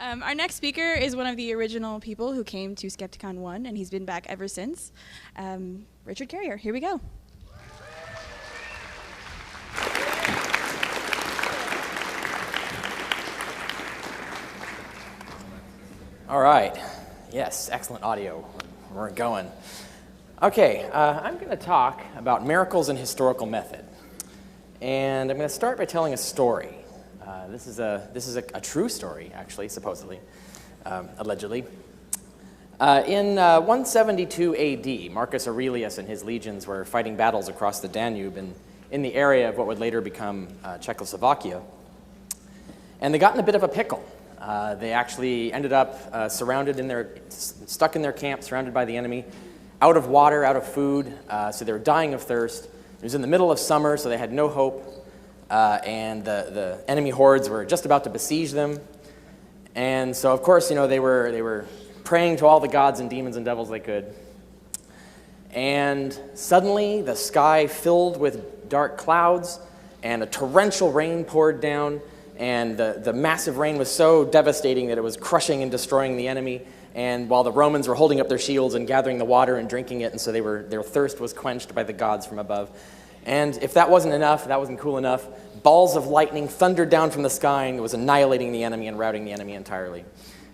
Our next speaker is one of the original people who came to Skepticon 1, and he's been back ever since. Richard Carrier, here we go. All right. Yes, excellent audio. We're going. Okay, I'm going to talk about miracles and historical method. And I'm going to start by telling a story. This is a true story, actually, supposedly, allegedly. In 172 AD, Marcus Aurelius and his legions were fighting battles across the Danube in the area of what would later become Czechoslovakia. And they got in a bit of a pickle. They actually ended up stuck in their camp, surrounded by the enemy, out of water, out of food, so they were dying of thirst. It was in the middle of summer, so they had no hope, and the enemy hordes were just about to besiege them. And so, of course, they were praying to all the gods and demons and devils they could. And suddenly, the sky filled with dark clouds, and a torrential rain poured down. And the massive rain was so devastating that it was crushing and destroying the enemy. And while the Romans were holding up their shields and gathering the water and drinking it, and so their thirst was quenched by the gods from above. And if that wasn't enough, that wasn't cool enough, balls of lightning thundered down from the sky and was annihilating the enemy and routing the enemy entirely.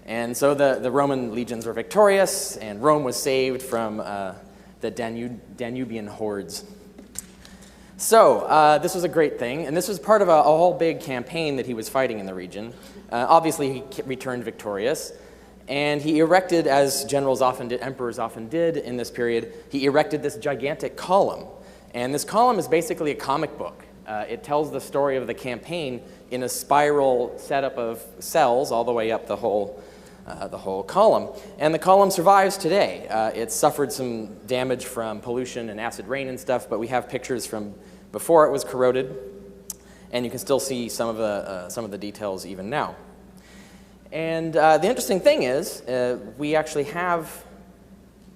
And so the Roman legions were victorious, and Rome was saved from the Danubian hordes. So this was a great thing, and this was part of a whole big campaign that he was fighting in the region. Obviously, he returned victorious, and he erected, as generals often did, emperors often did in this period, he erected this gigantic column. And this column is basically a comic book. It tells the story of the campaign in a spiral setup of cells all the way up the whole column. And the column survives today. It suffered some damage from pollution and acid rain and stuff, but we have pictures from before it was corroded, and you can still see some of the details even now. And the interesting thing is, we actually have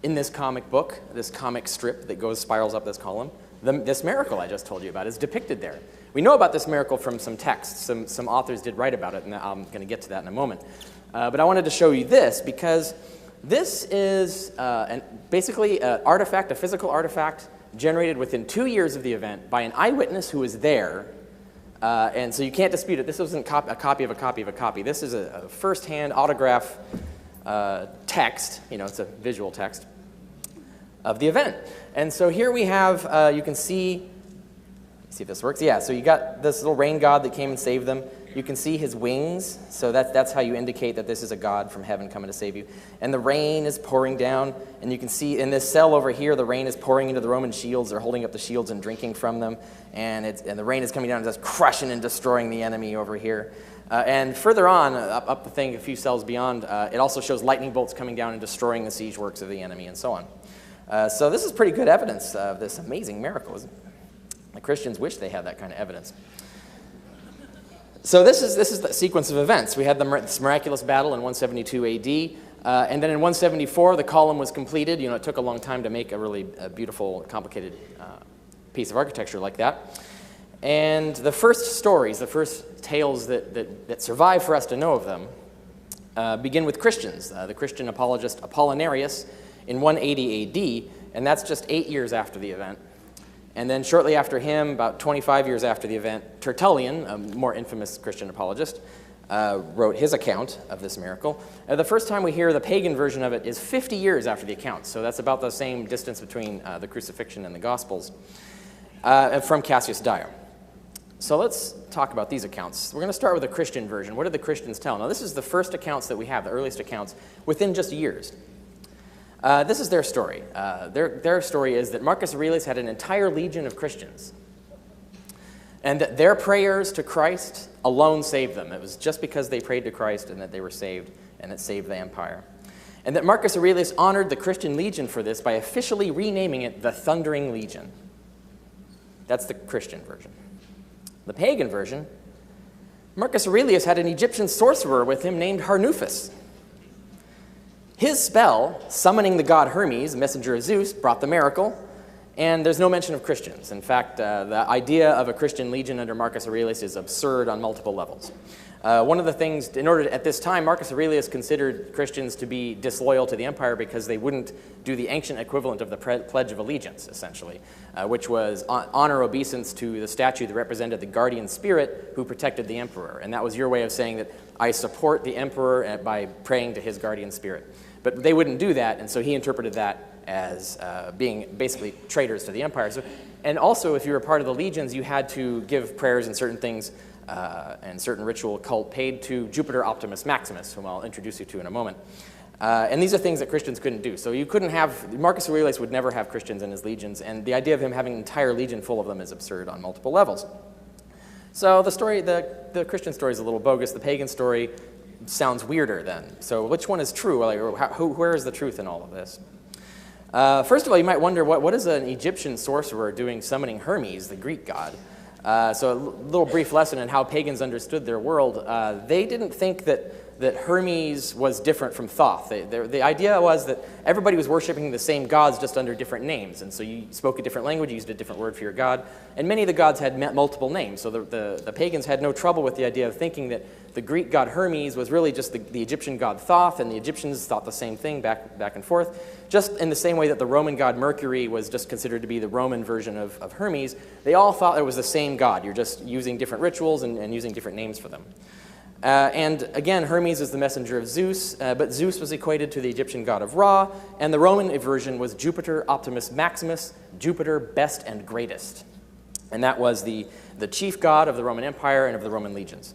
in this comic book, this comic strip that spirals up this column, this miracle I just told you about is depicted there. We know about this miracle from some texts. Some authors did write about it, and I'm going to get to that in a moment. But I wanted to show you this because this is basically an artifact, a physical artifact, generated within 2 years of the event by an eyewitness who was there. And so you can't dispute it. This wasn't a copy of a copy of a copy. This is a first-hand autograph text. It's a visual text of the event. And so here we have, you can see if this works. Yeah, so you got this little rain god that came and saved them. You can see his wings, so that's how you indicate that this is a god from heaven coming to save you. And the rain is pouring down, and you can see in this cell over here, the rain is pouring into the Roman shields. They're holding up the shields and drinking from them, and the rain is coming down and just crushing and destroying the enemy over here. And further on, up the thing, a few cells beyond, it also shows lightning bolts coming down and destroying the siege works of the enemy, and so on. So this is pretty good evidence of this amazing miracle, isn't it? The Christians wish they had that kind of evidence. So this is the sequence of events. We had this miraculous battle in 172 AD, and then in 174 the column was completed. It took a long time to make a really beautiful, complicated piece of architecture like that. And the first stories, the first tales that survive for us to know of them, begin with Christians. The Christian apologist Apollinarius in 180 AD, and that's just 8 years after the event. And then shortly after him, about 25 years after the event, Tertullian, a more infamous Christian apologist, wrote his account of this miracle. The first time we hear the pagan version of it is 50 years after the account, so that's about the same distance between the crucifixion and the Gospels, from Cassius Dio. So let's talk about these accounts. We're going to start with the Christian version. What did the Christians tell? Now, this is the first accounts that we have, the earliest accounts, within just years. This is their story. Their story is that Marcus Aurelius had an entire legion of Christians, and that their prayers to Christ alone saved them. It was just because they prayed to Christ and that they were saved, and it saved the empire. And that Marcus Aurelius honored the Christian legion for this by officially renaming it the Thundering Legion. That's the Christian version. The pagan version, Marcus Aurelius had an Egyptian sorcerer with him named Harnuphus. His spell, summoning the god Hermes, messenger of Zeus, brought the miracle, and there's no mention of Christians. In fact, the idea of a Christian legion under Marcus Aurelius is absurd on multiple levels. One of the things, in order to, at this time, Marcus Aurelius considered Christians to be disloyal to the empire because they wouldn't do the ancient equivalent of the Pledge of Allegiance, essentially, which was honor obeisance to the statue that represented the guardian spirit who protected the emperor. And that was your way of saying that I support the emperor by praying to his guardian spirit. But they wouldn't do that, and so he interpreted that as being basically traitors to the empire. So, and also, if you were part of the legions, you had to give prayers and certain things and certain ritual cult paid to Jupiter Optimus Maximus, whom I'll introduce you to in a moment. And these are things that Christians couldn't do. So you couldn't have, Marcus Aurelius would never have Christians in his legions, and the idea of him having an entire legion full of them is absurd on multiple levels. So the story, the Christian story is a little bogus. The pagan story sounds weirder then. So which one is true? Like, where is the truth in all of this? First of all, you might wonder, what is an Egyptian sorcerer doing summoning Hermes, the Greek god? So a little brief lesson in how pagans understood their world. They didn't think that Hermes was different from Thoth. The idea was that everybody was worshiping the same gods just under different names. And so you spoke a different language, you used a different word for your god. And many of the gods had multiple names. So the pagans had no trouble with the idea of thinking that the Greek god Hermes was really just the Egyptian god Thoth, and the Egyptians thought the same thing back and forth. Just in the same way that the Roman god Mercury was just considered to be the Roman version of Hermes, they all thought it was the same god. You're just using different rituals and using different names for them. And again, Hermes is the messenger of Zeus, but Zeus was equated to the Egyptian god of Ra, and the Roman version was Jupiter Optimus Maximus, Jupiter best and greatest. And that was the chief god of the Roman Empire and of the Roman legions.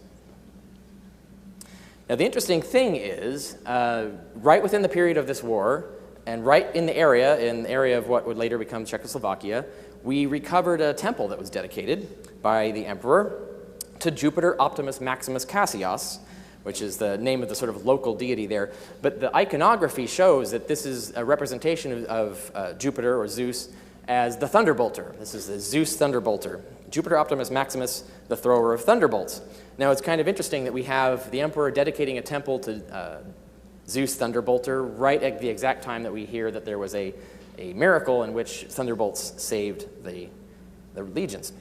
Now the interesting thing is, right within the period of this war, and right in the area of what would later become Czechoslovakia, we recovered a temple that was dedicated by the emperor to Jupiter Optimus Maximus Cassius, which is the name of the sort of local deity there. But the iconography shows that this is a representation of Jupiter or Zeus as the thunderbolter. This is the Zeus thunderbolter. Jupiter Optimus Maximus, the thrower of thunderbolts. Now it's kind of interesting that we have the emperor dedicating a temple to Zeus thunderbolter right at the exact time that we hear that there was a miracle in which thunderbolts saved the legions.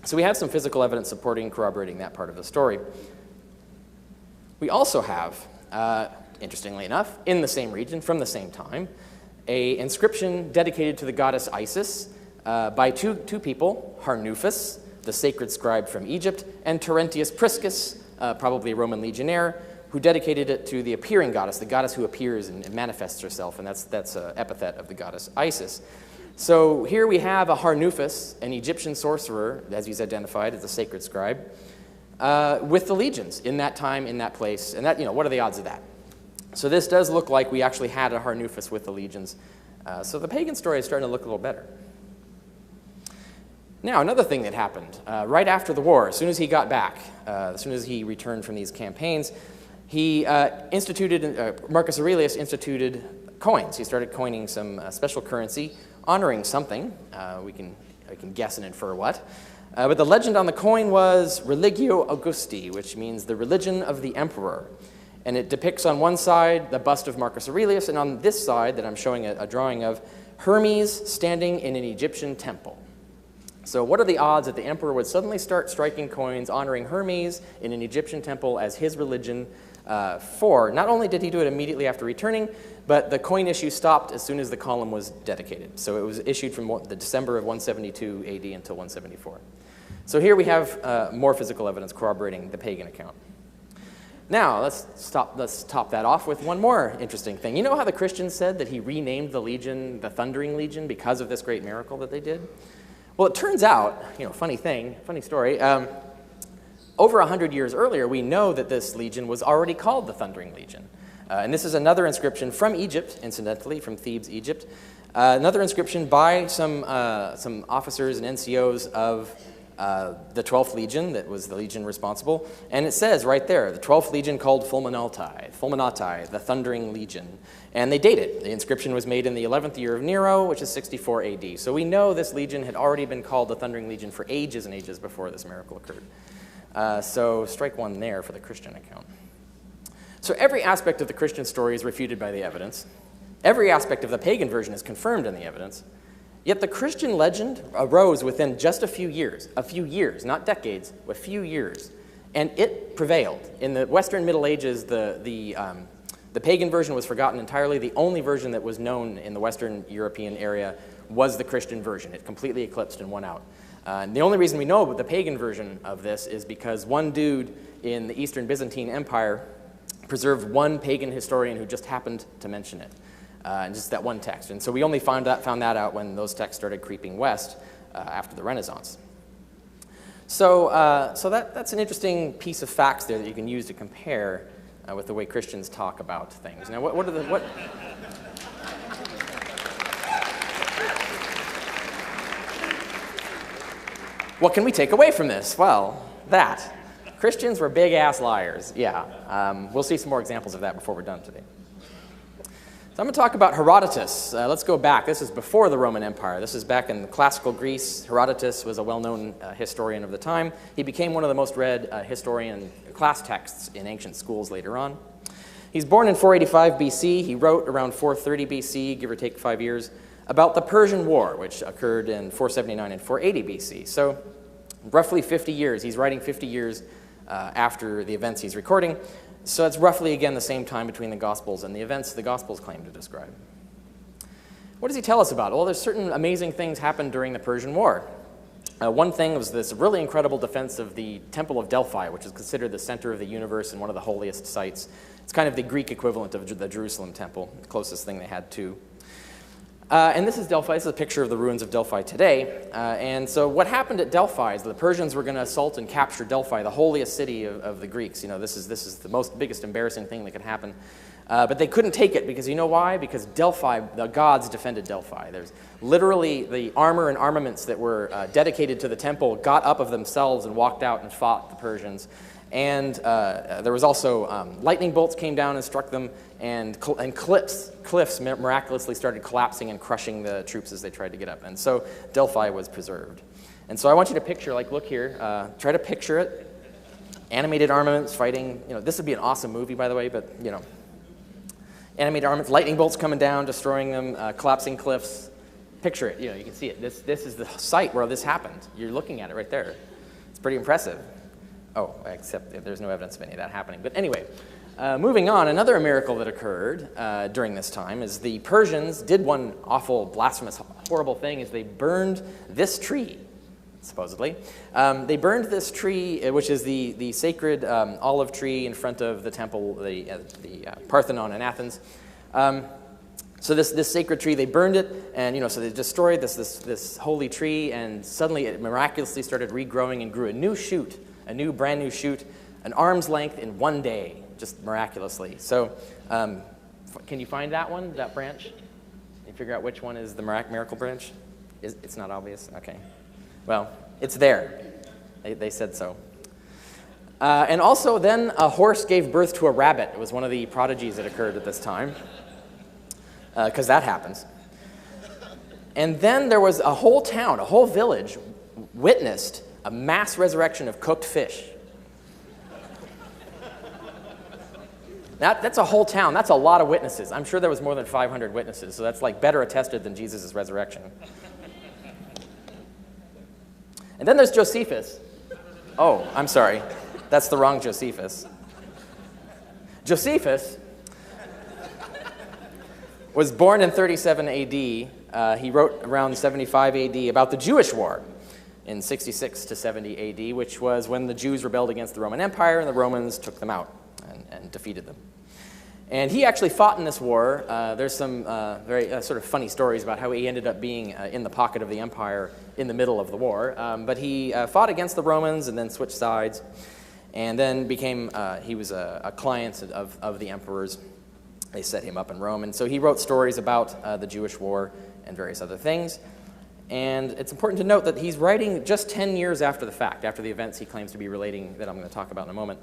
So we have some physical evidence supporting and corroborating that part of the story. We also have, interestingly enough, in the same region, from the same time, an inscription dedicated to the goddess Isis by two people, Harnuphus, the sacred scribe from Egypt, and Terentius Priscus, probably a Roman legionnaire, who dedicated it to the appearing goddess, the goddess who appears and manifests herself, and that's an epithet of the goddess Isis. So here we have a Harnuphus, an Egyptian sorcerer, as he's identified as a sacred scribe, with the legions in that time, in that place. And that, what are the odds of that? So this does look like we actually had a Harnuphus with the legions. So the pagan story is starting to look a little better. Now, another thing that happened, right after the war, as soon as he got back, as soon as he returned from these campaigns, he Marcus Aurelius instituted coins. He started coining some special currency honoring something. I can guess and infer what. But the legend on the coin was Religio Augusti, which means the religion of the emperor. And it depicts on one side the bust of Marcus Aurelius, and on this side that I'm showing a drawing of, Hermes standing in an Egyptian temple. So what are the odds that the emperor would suddenly start striking coins honoring Hermes in an Egyptian temple as his religion not only did he do it immediately after returning, but the coin issue stopped as soon as the column was dedicated. So it was issued from the December of 172 AD until 174. So here we have more physical evidence corroborating the pagan account. Now, let's top that off with one more interesting thing. You know how the Christians said that he renamed the legion the Thundering Legion because of this great miracle that they did? Well, it turns out, funny story, over 100 years earlier, we know that this legion was already called the Thundering Legion. And this is another inscription from Egypt, incidentally, from Thebes, Egypt. Another inscription by some officers and NCOs of the 12th Legion, that was the legion responsible. And it says right there, the 12th Legion called Fulminati, the Thundering Legion. And they date it. The inscription was made in the 11th year of Nero, which is 64 AD. So we know this legion had already been called the Thundering Legion for ages and ages before this miracle occurred. So strike one there for the Christian account. So every aspect of the Christian story is refuted by the evidence. Every aspect of the pagan version is confirmed in the evidence. Yet the Christian legend arose within just a few years, not decades, but a few years. And it prevailed. In the Western Middle Ages, the pagan version was forgotten entirely. The only version that was known in the Western European area was the Christian version. It completely eclipsed and won out. And the only reason we know about the pagan version of this is because one dude in the Eastern Byzantine Empire preserved one pagan historian who just happened to mention it, just that one text. And so we only found that out when those texts started creeping west after the Renaissance. So that's an interesting piece of facts there that you can use to compare with the way Christians talk about things. Now, what can we take away from this? Well, that. Christians were big-ass liars. Yeah. We'll see some more examples of that before we're done today. So I'm going to talk about Herodotus. Let's go back. This is before the Roman Empire. This is back in classical Greece. Herodotus was a well-known historian of the time. He became one of the most read historian class texts in ancient schools later on. He's born in 485 BC. He wrote around 430 BC, give or take 5 years, about the Persian War, which occurred in 479 and 480 BC. So roughly 50 years. He's writing 50 years after the events he's recording. So it's roughly, again, the same time between the Gospels and the events the Gospels claim to describe. What does he tell us about? Well, there's certain amazing things happened during the Persian War. One thing was this really incredible defense of the Temple of Delphi, which is considered the center of the universe and one of the holiest sites. It's kind of the Greek equivalent of the Jerusalem temple, the closest thing they had to. And this is Delphi. This is a picture of the ruins of Delphi today. And so what happened at Delphi is the Persians were going to assault and capture Delphi, the holiest city of the Greeks. You know, this is the biggest embarrassing thing that could happen. But they couldn't take it because you know why? Because Delphi, the gods defended Delphi. There's literally the armor and armaments that were dedicated to the temple got up of themselves and walked out and fought the Persians. And there was also lightning bolts came down and struck them, and cliffs miraculously started collapsing and crushing the troops as they tried to get up. And so Delphi was preserved. And so I want you to picture, like, look here, try to picture it. Animated armaments fighting, you know, this would be an awesome movie, by the way, but, you know, animated armaments, lightning bolts coming down, destroying them, collapsing cliffs. Picture it, you know, you can see it. This is the site where this happened. You're looking at it right there. It's pretty impressive. Oh, except there's no evidence of any of that happening. But anyway, moving on, another miracle that occurred during this time is the Persians did one awful, blasphemous, horrible thing, is they burned this tree, supposedly. They burned this tree, which is the sacred olive tree in front of the temple, the Parthenon in Athens. So this sacred tree, they burned it, and, you know, so they destroyed this holy tree, and suddenly it miraculously started regrowing and grew a new shoot, a new, brand new shoot, an arm's length in one day, just miraculously. So can you find that one, that branch? Can you figure out which one is the miracle branch? It's not obvious? Okay. Well, it's there. They said so. And also then a horse gave birth to a rabbit. It was one of the prodigies that occurred at this time, because that happens. And then there was a whole town, a whole village witnessed a mass resurrection of cooked fish. That's a whole town. That's a lot of witnesses. I'm sure there was more than 500 witnesses, so that's like better attested than Jesus' resurrection. And then there's Josephus. Oh, I'm sorry. That's the wrong Josephus. Josephus was born in 37 AD. He wrote around 75 AD about the Jewish War in 66 to 70 AD, which was when the Jews rebelled against the Roman Empire and the Romans took them out and defeated them. And he actually fought in this war. There's some very sort of funny stories about how he ended up being in the pocket of the empire in the middle of the war. But he fought against the Romans and then switched sides, and then became, he was a client of the emperors. They set him up in Rome. And so he wrote stories about the Jewish war and various other things. And it's important to note that he's writing just 10 years after the fact, after the events he claims to be relating that I'm going to talk about in a moment.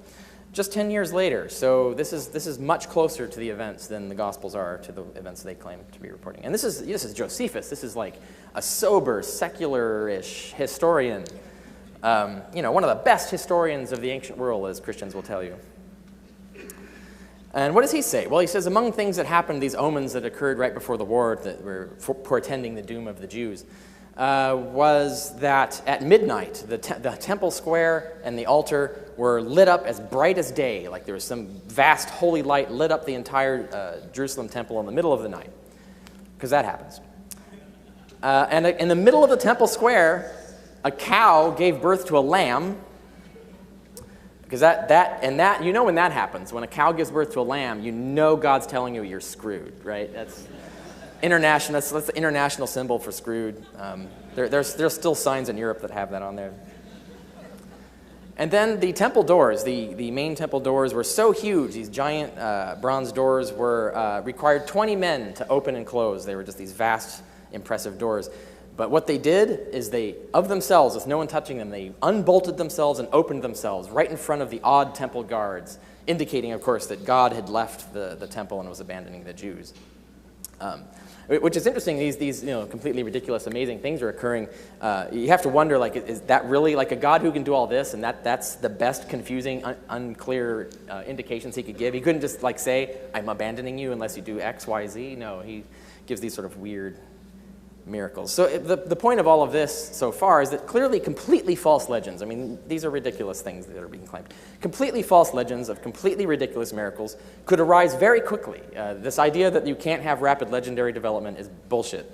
Just 10 years later, so this is much closer to the events than the Gospels are to the events they claim to be reporting. And this is Josephus. This is like a sober, secular-ish historian. You know, one of the best historians of the ancient world, as Christians will tell you. And what does he say? Well, he says, among things that happened, these omens that occurred right before the war that were portending the doom of the Jews, was that at midnight, the temple square and the altar were lit up as bright as day, like there was some vast holy light lit up the entire Jerusalem temple in the middle of the night, because that happens. And in the middle of the temple square, a cow gave birth to a lamb, because that you know when that happens, when a cow gives birth to a lamb, you know God's telling you you're screwed, right? That's international. That's the international symbol for screwed. There's still signs in Europe that have that on there. And then the temple doors, the main temple doors were so huge. These giant bronze doors were required 20 men to open and close. They were just these vast, impressive doors. But what they did is they, of themselves, with no one touching them, they unbolted themselves and opened themselves right in front of the awed temple guards, indicating, of course, that God had left the temple and was abandoning the Jews. Which is interesting. These completely ridiculous, amazing things are occurring. You have to wonder, like, is that really like a God who can do all this, and that's the best confusing, unclear indications he could give? He couldn't just like say, "I'm abandoning you unless you do X, Y, Z." No, he gives these sort of weird miracles. So the point of all of this so far is that clearly completely false legends, I mean, these are ridiculous things that are being claimed. Completely false legends of completely ridiculous miracles could arise very quickly. This idea that you can't have rapid legendary development is bullshit.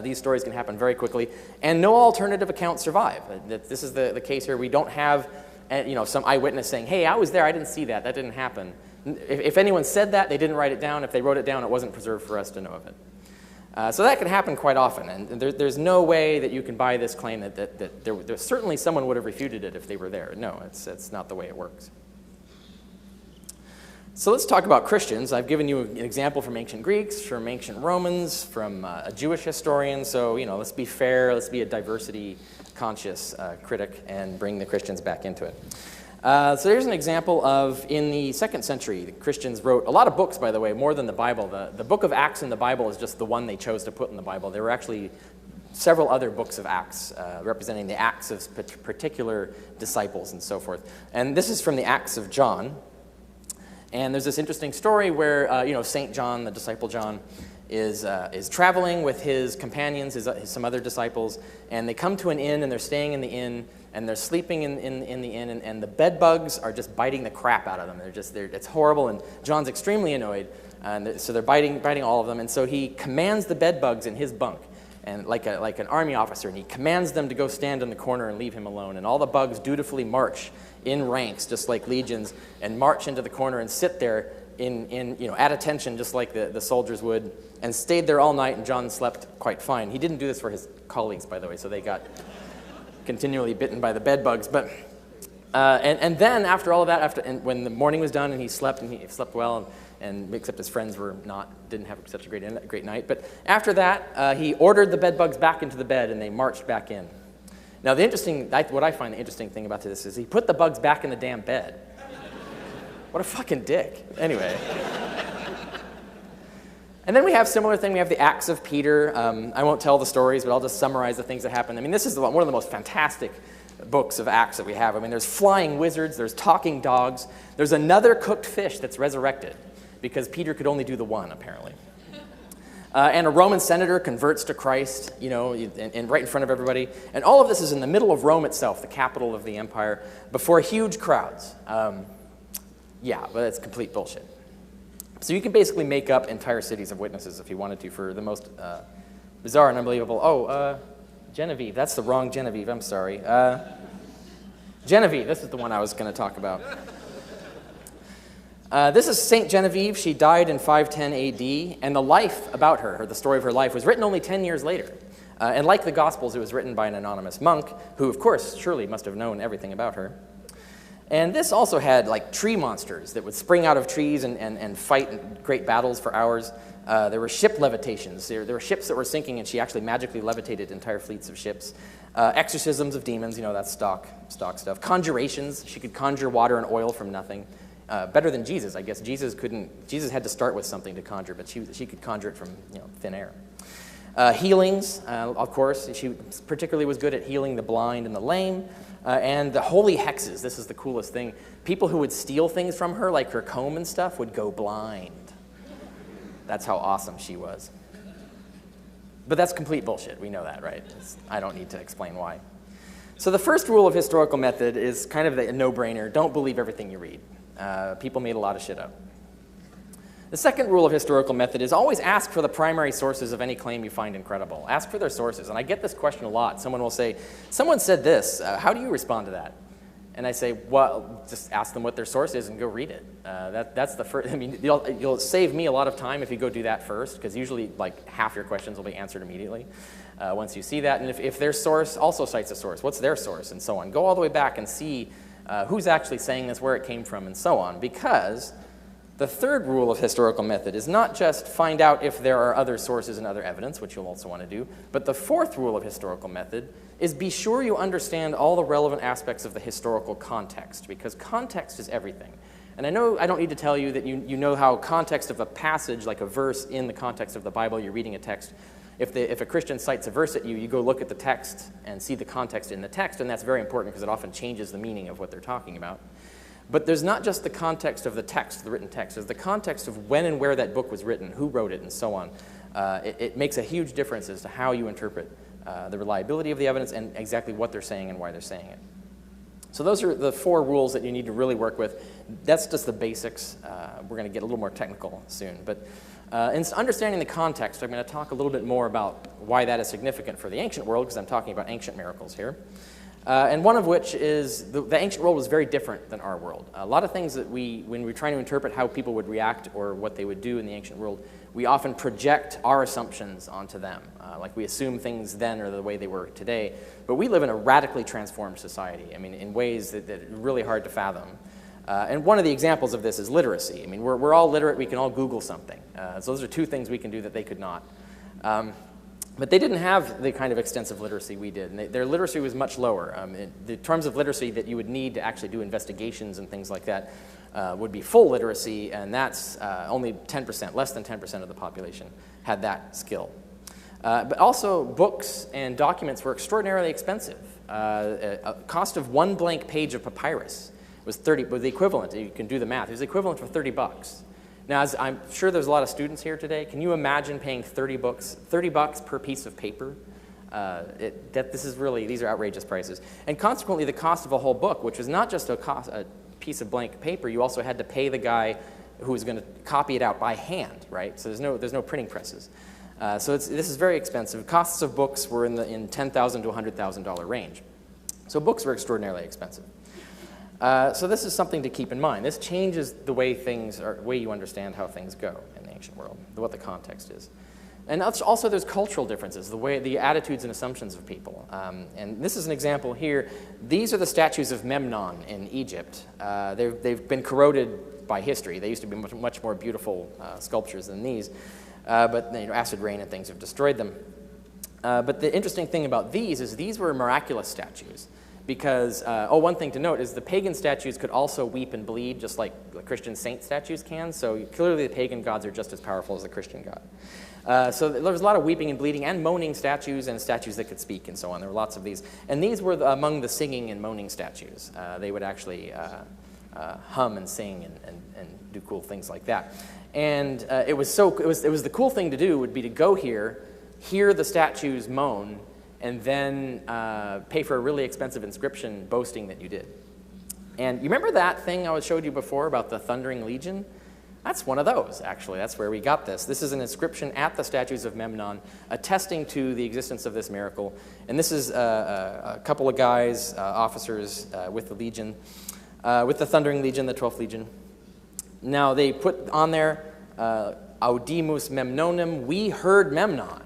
These stories can happen very quickly, and no alternative accounts survive. This is the case here. We don't have some eyewitness saying, "Hey, I was there, I didn't see that, that didn't happen." If anyone said that, they didn't write it down. If they wrote it down, it wasn't preserved for us to know of it. So that can happen quite often, and there's no way that you can buy this claim that there certainly someone would have refuted it if they were there. No, it's not the way it works. So let's talk about Christians. I've given you an example from ancient Greeks, from ancient Romans, from a Jewish historian. So let's be fair, let's be a diversity-conscious critic and bring the Christians back into it. So here's an example of, in the 2nd century, the Christians wrote a lot of books, by the way, more than the Bible. The book of Acts in the Bible is just the one they chose to put in the Bible. There were actually several other books of Acts representing the acts of particular disciples and so forth. And this is from the Acts of John. And there's this interesting story where, St. John, the disciple John, is traveling with his companions, some other disciples, and they come to an inn, and they're staying in the inn, and they're sleeping in the inn, and the bed bugs are just biting the crap out of them. It's horrible, and John's extremely annoyed, and so they're biting all of them, and so he commands the bed bugs in his bunk, and like an army officer, and he commands them to go stand in the corner and leave him alone, and all the bugs dutifully march in ranks, just like legions, and march into the corner and sit there at attention, just like the soldiers would, and stayed there all night, and John slept quite fine. He didn't do this for his colleagues, by the way, so they got continually bitten by the bed bugs. But and then after all of that, when the morning was done and he slept well, and except his friends didn't have such a great night. But after that, he ordered the bed bugs back into the bed, and they marched back in. Now what I find the interesting thing about this is he put the bugs back in the damn bed. What a fucking dick. Anyway. And then we have a similar thing. We have the Acts of Peter. I won't tell the stories, but I'll just summarize the things that happened. I mean, this is one of the most fantastic books of Acts that we have. I mean, there's flying wizards, there's talking dogs, there's another cooked fish that's resurrected, because Peter could only do the one, apparently. And a Roman senator converts to Christ, and right in front of everybody. And all of this is in the middle of Rome itself, the capital of the empire, before huge crowds. Yeah, but it's complete bullshit. So you can basically make up entire cities of witnesses if you wanted to for the most bizarre and unbelievable. Genevieve, that's the wrong Genevieve, I'm sorry. Genevieve, this is the one I was going to talk about. This is St. Genevieve. She died in 510 AD, and the life about her, the story of her life, was written only 10 years later. And like the Gospels, it was written by an anonymous monk, who, of course, surely must have known everything about her. And this also had like tree monsters that would spring out of trees and fight in great battles for hours. There were ship levitations. There were ships that were sinking, and she actually magically levitated entire fleets of ships. Exorcisms of demons, that's stock stuff. Conjurations. She could conjure water and oil from nothing. Better than Jesus, I guess. Jesus couldn't. Jesus had to start with something to conjure, but she could conjure it from thin air. Healings, of course. She particularly was good at healing the blind and the lame. And the holy hexes, this is the coolest thing. People who would steal things from her, like her comb and stuff, would go blind. That's how awesome she was. But that's complete bullshit. We know that, right? I don't need to explain why. So the first rule of historical method is kind of a no-brainer. Don't believe everything you read. People made a lot of shit up. The second rule of historical method is always ask for the primary sources of any claim you find incredible. Ask for their sources. And I get this question a lot. Someone will say, someone said this. How do you respond to that? And I say, well, just ask them what their source is and go read it. That's the first. I mean, you'll save me a lot of time if you go do that first, because usually like half your questions will be answered immediately once you see that. And if their source also cites a source, what's their source, and so on. Go all the way back and see who's actually saying this, where it came from, and so on. Because the third rule of historical method is not just find out if there are other sources and other evidence, which you'll also want to do, but the fourth rule of historical method is be sure you understand all the relevant aspects of the historical context, because context is everything. And I know I don't need to tell you that you know how context of a passage, like a verse in the context of the Bible, you're reading a text. If a Christian cites a verse at you, you go look at the text and see the context in the text, and that's very important because it often changes the meaning of what they're talking about. But there's not just the context of the text, the written text. There's the context of when and where that book was written, who wrote it, and so on. It makes a huge difference as to how you interpret the reliability of the evidence and exactly what they're saying and why they're saying it. So those are the four rules that you need to really work with. That's just the basics. We're going to get a little more technical soon. But in understanding the context, I'm going to talk a little bit more about why that is significant for the ancient world, because I'm talking about ancient miracles here. And one of which is the ancient world was very different than our world. A lot of things that when we're trying to interpret how people would react or what they would do in the ancient world, we often project our assumptions onto them. Like we assume things then are the way they were today. But we live in a radically transformed society, I mean, in ways that are really hard to fathom. And one of the examples of this is literacy. I mean, we're all literate. We can all Google something. So those are two things we can do that they could not. But they didn't have the kind of extensive literacy we did, and their literacy was much lower. The terms of literacy that you would need to actually do investigations and things like that would be full literacy, and that's only 10%, less than 10% of the population had that skill. But also, books and documents were extraordinarily expensive. A cost of one blank page of papyrus was the equivalent. You can do the math. It was the equivalent for $30. Now, as I'm sure there's a lot of students here today, can you imagine paying $30 per piece of paper? These are outrageous prices. And consequently, the cost of a whole book, which was not just a piece of blank paper, you also had to pay the guy who was going to copy it out by hand, right? So there's no printing presses. So this is very expensive. Costs of books were in $10,000 to $100,000 range. So books were extraordinarily expensive. So this is something to keep in mind. This changes the way you understand how things go in the ancient world, what the context is. And also there's cultural differences, the attitudes and assumptions of people. And this is an example here. These are the statues of Memnon in Egypt. They've been corroded by history. They used to be much more beautiful sculptures than these. But acid rain and things have destroyed them. But the interesting thing about these were miraculous statues. Because, one thing to note is the pagan statues could also weep and bleed just like the Christian saint statues can. So clearly the pagan gods are just as powerful as the Christian god. So there was a lot of weeping and bleeding and moaning statues and statues that could speak and so on. There were lots of these. And these were among the singing and moaning statues. They would actually hum and sing and do cool things like that. And it was the cool thing to do would be to go here, hear the statues moan, and then pay for a really expensive inscription boasting that you did. And you remember that thing I showed you before about the Thundering Legion? That's one of those, actually. That's where we got this. This is an inscription at the statues of Memnon attesting to the existence of this miracle. And this is a couple of guys, officers with the Legion, with the Thundering Legion, the 12th Legion. Now, they put on there, Audimus Memnonem, we heard Memnon.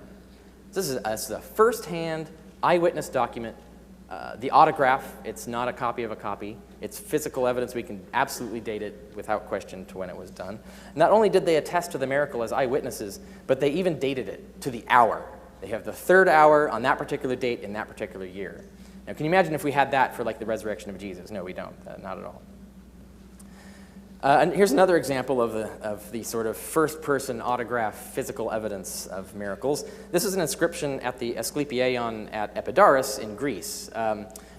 This is a first-hand eyewitness document. The autograph, it's not a copy of a copy. It's physical evidence. We can absolutely date it without question to when it was done. Not only did they attest to the miracle as eyewitnesses, but they even dated it to the hour. They have the third hour on that particular date in that particular year. Now, can you imagine if we had that for like the resurrection of Jesus? No, we don't. Not at all. And here's another example of the sort of first-person autograph physical evidence of miracles. This is an inscription at the Asclepieion at Epidaurus in Greece.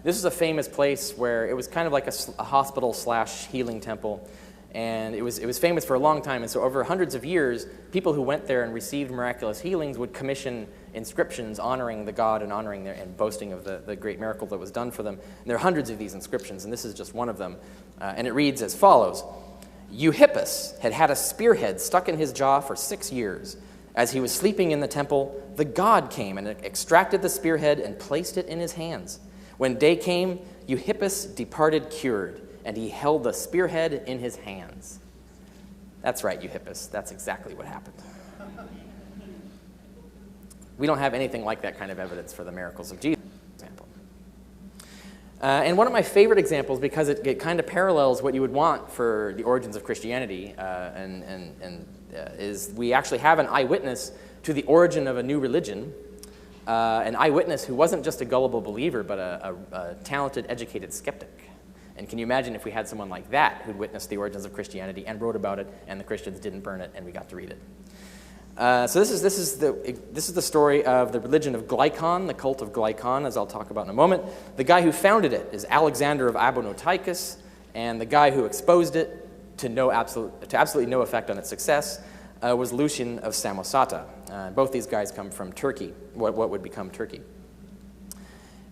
This is a famous place where it was kind of like a hospital/healing temple, and it was famous for a long time. And so over hundreds of years, people who went there and received miraculous healings would commission inscriptions honoring the god and honoring and boasting of the great miracle that was done for them. And there are hundreds of these inscriptions, and this is just one of them. And it reads as follows: Euhippus had had a spearhead stuck in his jaw for 6 years. As he was sleeping in the temple, the god came and extracted the spearhead and placed it in his hands. When day came, Euhippus departed cured, and he held the spearhead in his hands. That's right, Euhippus. That's exactly what happened. We don't have anything like that kind of evidence for the miracles of Jesus, for example. And one of my favorite examples, because it kind of parallels what you would want for the origins of Christianity, is we actually have an eyewitness to the origin of a new religion, an eyewitness who wasn't just a gullible believer, but a talented, educated skeptic. And can you imagine if we had someone like that who'd witnessed the origins of Christianity and wrote about it, and the Christians didn't burn it, and we got to read it? So this is the story of the religion of Glycon, the cult of Glycon, as I'll talk about in a moment. The guy who founded it is Alexander of Abonotychus, and the guy who exposed it to absolutely no effect on its success was Lucian of Samosata. Both these guys come from Turkey, what would become Turkey.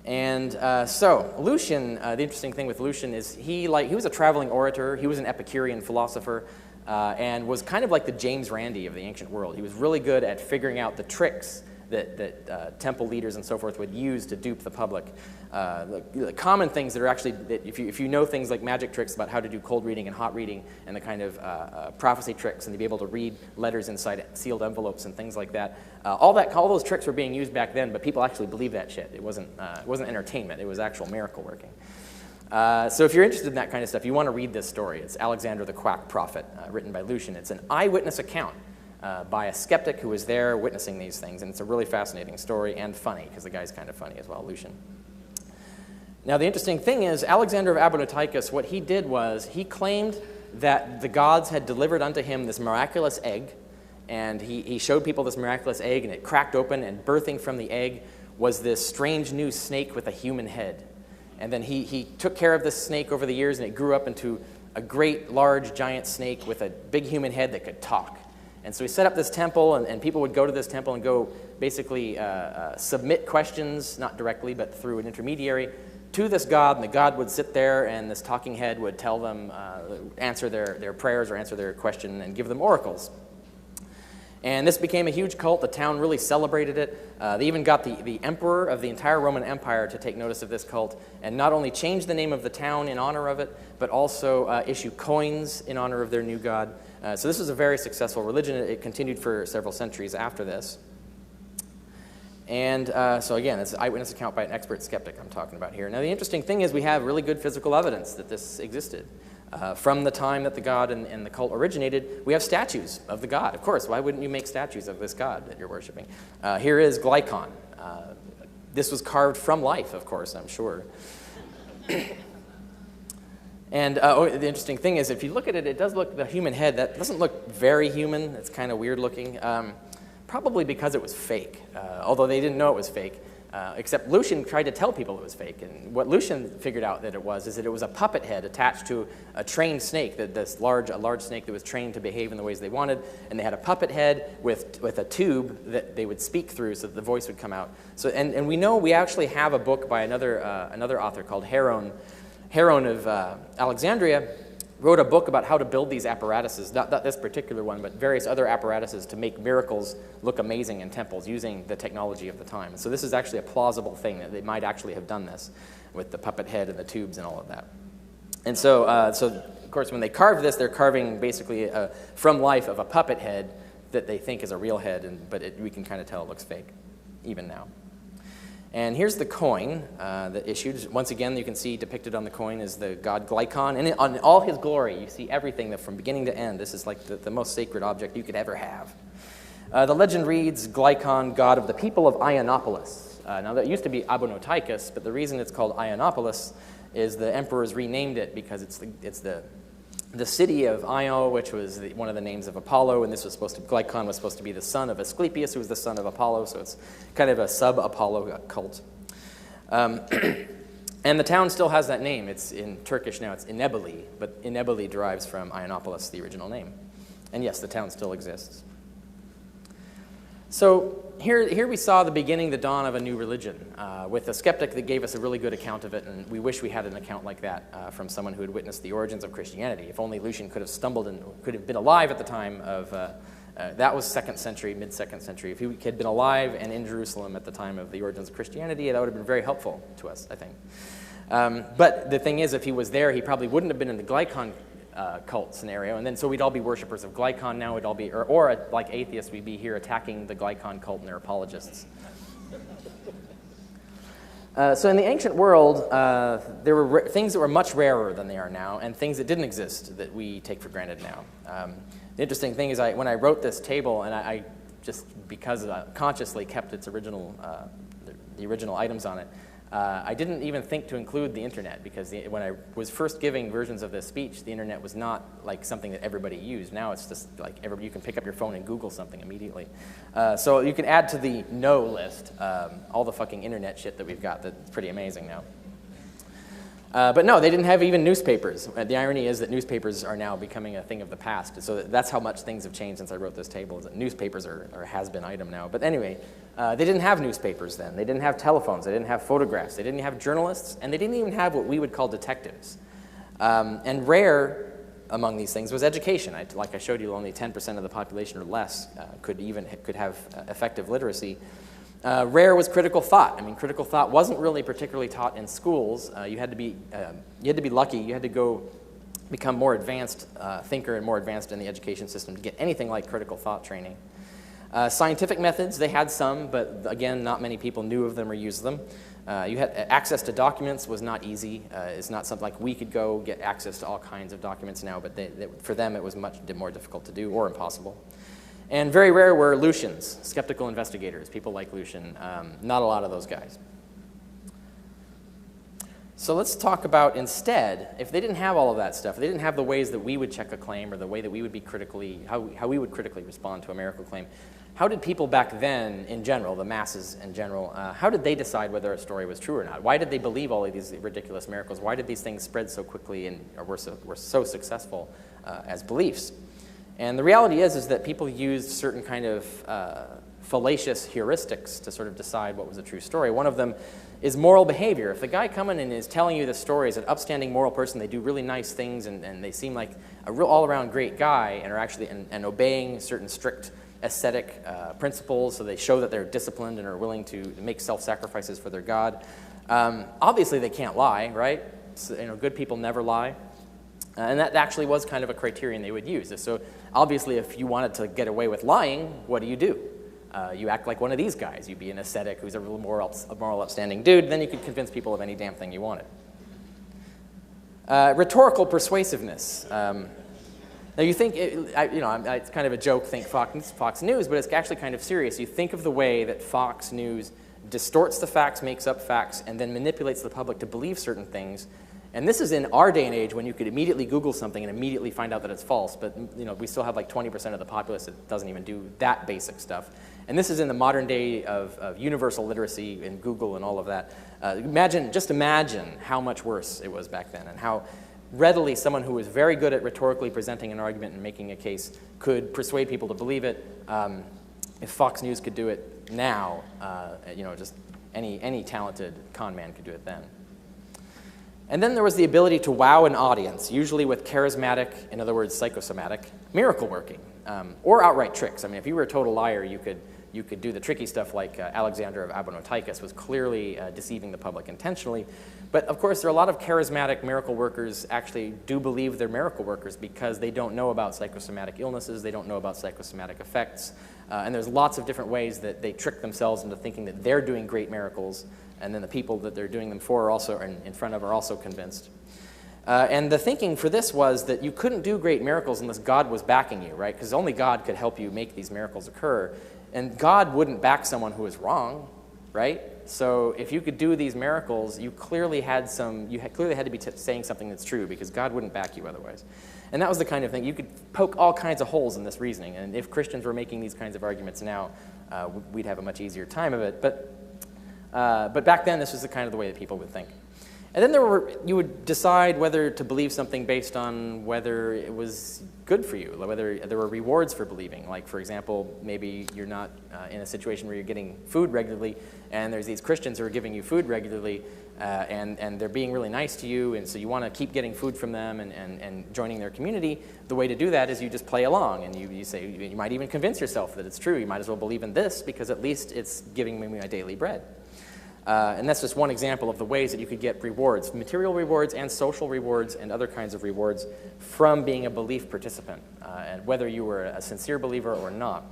And so Lucian, the interesting thing with Lucian is he was a traveling orator. He was an Epicurean philosopher, and was kind of like the James Randi of the ancient world. He was really good at figuring out the tricks that temple leaders and so forth would use to dupe the public. The common things that are actually, that if you know things like magic tricks about how to do cold reading and hot reading, and the kind of prophecy tricks, and to be able to read letters inside sealed envelopes and things like that, all those tricks were being used back then, but people actually believed that shit. It wasn't entertainment. It was actual miracle working. So if you're interested in that kind of stuff, you want to read this story. It's Alexander the Quack Prophet, written by Lucian. It's an eyewitness account by a skeptic who was there witnessing these things, and it's a really fascinating story and funny, because the guy's kind of funny as well, Lucian. Now the interesting thing is, Alexander of Abonotychus, what he did was, he claimed that the gods had delivered unto him this miraculous egg, and he showed people this miraculous egg, and it cracked open, and birthing from the egg was this strange new snake with a human head. And then he took care of this snake over the years, and it grew up into a great, large, giant snake with a big human head that could talk. And so he set up this temple, and people would go to this temple and go basically submit questions, not directly, but through an intermediary, to this god, and the god would sit there, and this talking head would tell them, answer their prayers or answer their question, and give them oracles. And this became a huge cult. The town really celebrated it. They even got the emperor of the entire Roman Empire to take notice of this cult, and not only change the name of the town in honor of it, but also issue coins in honor of their new god. So this was a very successful religion. It continued for several centuries after this. And so again, it's an eyewitness account by an expert skeptic I'm talking about here. Now the interesting thing is we have really good physical evidence that this existed. From the time that the god and the cult originated, we have statues of the god. Of course, why wouldn't you make statues of this god that you're worshiping? Here is Glycon. This was carved from life, of course, I'm sure. And the interesting thing is, if you look at it, it does look, the human head, that doesn't look very human. It's kind of weird looking, probably because it was fake, although they didn't know it was fake. Except Lucian tried to tell people it was fake. And what Lucian figured out that it was is that it was a puppet head attached to a trained snake, a large snake that was trained to behave in the ways they wanted. And they had a puppet head with a tube that they would speak through so that the voice would come out. So, and we know we actually have a book by another author called Heron of Alexandria, wrote a book about how to build these apparatuses, not this particular one, but various other apparatuses to make miracles look amazing in temples using the technology of the time. So this is actually a plausible thing, that they might actually have done this with the puppet head and the tubes and all of that. And so, of course, when they carved this, they're carving basically from life of a puppet head that they think is a real head, but we can kind of tell it looks fake, even now. And here's the coin that issued. Once again, you can see depicted on the coin is the god Glycon. And on all his glory, you see everything from beginning to end. This is like the most sacred object you could ever have. The legend reads, Glycon, god of the people of Ionopolis. Now, that used to be Abonotychus, but the reason it's called Ionopolis is the emperors renamed it because it's the city of Io, which was one of the names of Apollo, and Glycon was supposed to be the son of Asclepius, who was the son of Apollo, so it's kind of a sub-Apollo cult. And the town still has that name. It's in Turkish now, it's Ineboli, but Ineboli derives from Ionopolis, the original name. And yes, the town still exists. So here we saw the beginning, the dawn of a new religion, with a skeptic that gave us a really good account of it, and we wish we had an account like that from someone who had witnessed the origins of Christianity. If only Lucian could have stumbled and could have been alive at the time of, that was 2nd century, mid-2nd century. If he had been alive and in Jerusalem at the time of the origins of Christianity, that would have been very helpful to us, I think. But the thing is, if he was there, he probably wouldn't have been in the Glycon cult scenario, and then so we'd all be worshippers of Glycon now. We'd all be, or like atheists, we'd be here attacking the Glycon cult and their apologists. So in the ancient world, there were things that were much rarer than they are now, and things that didn't exist that we take for granted now. The interesting thing is, when I wrote this table, and I just because consciously kept its original, the original items on it, I didn't even think to include the internet, because when I was first giving versions of this speech, the internet was not like something that everybody used. Now it's just like you can pick up your phone and Google something immediately. So you can add to the no list all the fucking internet shit that we've got that's pretty amazing now. But no, they didn't have even newspapers. The irony is that newspapers are now becoming a thing of the past. So that's how much things have changed since I wrote this table, is that newspapers are a has-been item now. But anyway, they didn't have newspapers then. They didn't have telephones. They didn't have photographs. They didn't have journalists. And they didn't even have what we would call detectives. And rare among these things was education. Like I showed you, only 10% of the population or less could have effective literacy. Rare was critical thought. I mean, critical thought wasn't really particularly taught in schools. You had to be lucky. You had to go become more advanced thinker and more advanced in the education system to get anything like critical thought training. Scientific methods, they had some, but again, not many people knew of them or used them. You had access to documents was not easy. It's not something like we could go get access to all kinds of documents now, but for them it was much more difficult to do or impossible. And very rare were Lucians, skeptical investigators, people like Lucian. Not a lot of those guys. So let's talk about instead, if they didn't have all of that stuff, if they didn't have the ways that we would check a claim or the way that we would be how we would critically respond to a miracle claim, how did people back then in general, the masses in general, how did they decide whether a story was true or not? Why did they believe all of these ridiculous miracles? Why did these things spread so quickly and were so successful as beliefs? And the reality is that people used certain kind of fallacious heuristics to sort of decide what was a true story. One of them is moral behavior. If the guy coming in is telling you the story is an upstanding moral person, they do really nice things and they seem like a real all-around great guy and are actually and obeying certain strict ascetic principles, so they show that they're disciplined and are willing to make self-sacrifices for their God. Obviously they can't lie, right? So, good people never lie. And that actually was kind of a criterion they would use. So obviously, if you wanted to get away with lying, what do? You act like one of these guys. You'd be an ascetic who's a real moral upstanding dude. Then you could convince people of any damn thing you wanted. Rhetorical persuasiveness. Now you think, it's kind of a joke, think Fox News, but it's actually kind of serious. You think of the way that Fox News distorts the facts, makes up facts, and then manipulates the public to believe certain things. And this is in our day and age when you could immediately Google something and immediately find out that it's false. But we still have like 20% of the populace that doesn't even do that basic stuff. And this is in the modern day of universal literacy and Google and all of that. Just imagine how much worse it was back then, and how readily someone who was very good at rhetorically presenting an argument and making a case could persuade people to believe it. If Fox News could do it now, just any talented con man could do it then. And then there was the ability to wow an audience, usually with charismatic, in other words, psychosomatic, miracle working, or outright tricks. I mean, if you were a total liar, you could do the tricky stuff like Alexander of Abonotychus was clearly deceiving the public intentionally. But of course, there are a lot of charismatic miracle workers actually do believe they're miracle workers because they don't know about psychosomatic illnesses, they don't know about psychosomatic effects, and there's lots of different ways that they trick themselves into thinking that they're doing great miracles, and then the people that they're doing them for are also in front of are also convinced. And the thinking for this was that you couldn't do great miracles unless God was backing you, right? Because only God could help you make these miracles occur. And God wouldn't back someone who is wrong, right? So if you could do these miracles, you clearly had to be saying something that's true, because God wouldn't back you otherwise. And that was the kind of thing, you could poke all kinds of holes in this reasoning. And if Christians were making these kinds of arguments now, we'd have a much easier time of it. But back then, this was the kind of the way that people would think. And then you would decide whether to believe something based on whether it was good for you, whether there were rewards for believing. Like, for example, maybe you're not in a situation where you're getting food regularly, and there's these Christians who are giving you food regularly, and they're being really nice to you, and so you want to keep getting food from them and joining their community. The way to do that is you just play along, and you say, you might even convince yourself that it's true. You might as well believe in this, because at least it's giving me my daily bread. And that's just one example of the ways that you could get rewards, material rewards and social rewards and other kinds of rewards from being a belief participant, and whether you were a sincere believer or not.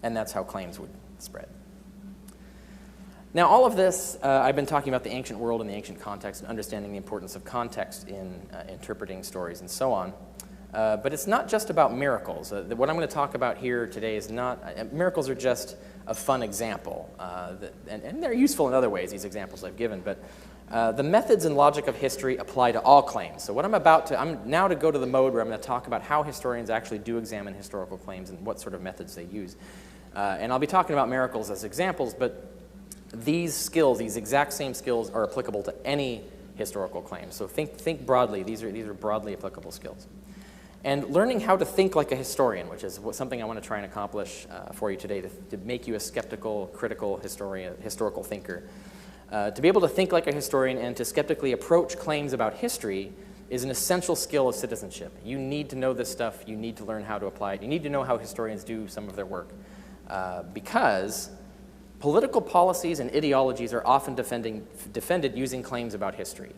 And that's how claims would spread. Now, all of this, I've been talking about the ancient world and the ancient context and understanding the importance of context in interpreting stories and so on. But it's not just about miracles. What I'm going to talk about here today is not, miracles are just a fun example, and they're useful in other ways, these examples I've given, but the methods and logic of history apply to all claims. So what I'm now to go to the mode where I'm going to talk about how historians actually do examine historical claims and what sort of methods they use. And I'll be talking about miracles as examples, but these skills, these exact same skills, are applicable to any historical claim. So think broadly. These are broadly applicable skills. And learning how to think like a historian, which is something I want to try and accomplish for you today, to make you a skeptical, critical historical thinker. To be able to think like a historian and to skeptically approach claims about history is an essential skill of citizenship. You need to know this stuff. You need to learn how to apply it. You need to know how historians do some of their work. Because political policies and ideologies are often defended using claims about history.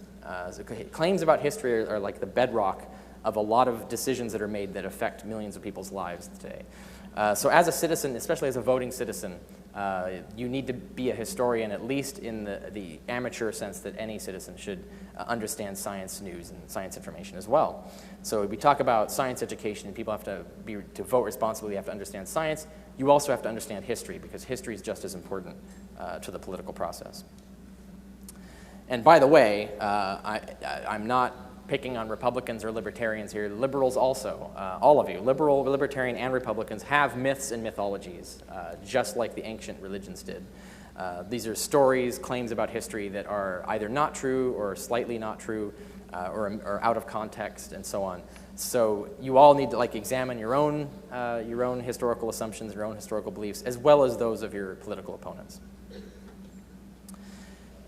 Claims about history are like the bedrock of a lot of decisions that are made that affect millions of people's lives today. So as a citizen, especially as a voting citizen, you need to be a historian, at least in the amateur sense that any citizen should understand science news and science information as well. So we talk about science education, and people have to vote responsibly, you have to understand science. You also have to understand history, because history is just as important to the political process. And by the way, I'm not picking on Republicans or libertarians here. Liberals also, all of you, liberal, libertarian, and Republicans have myths and mythologies, just like the ancient religions did. These are stories, claims about history that are either not true or slightly not true, or out of context, and so on. So you all need to examine your own historical assumptions, your own historical beliefs, as well as those of your political opponents.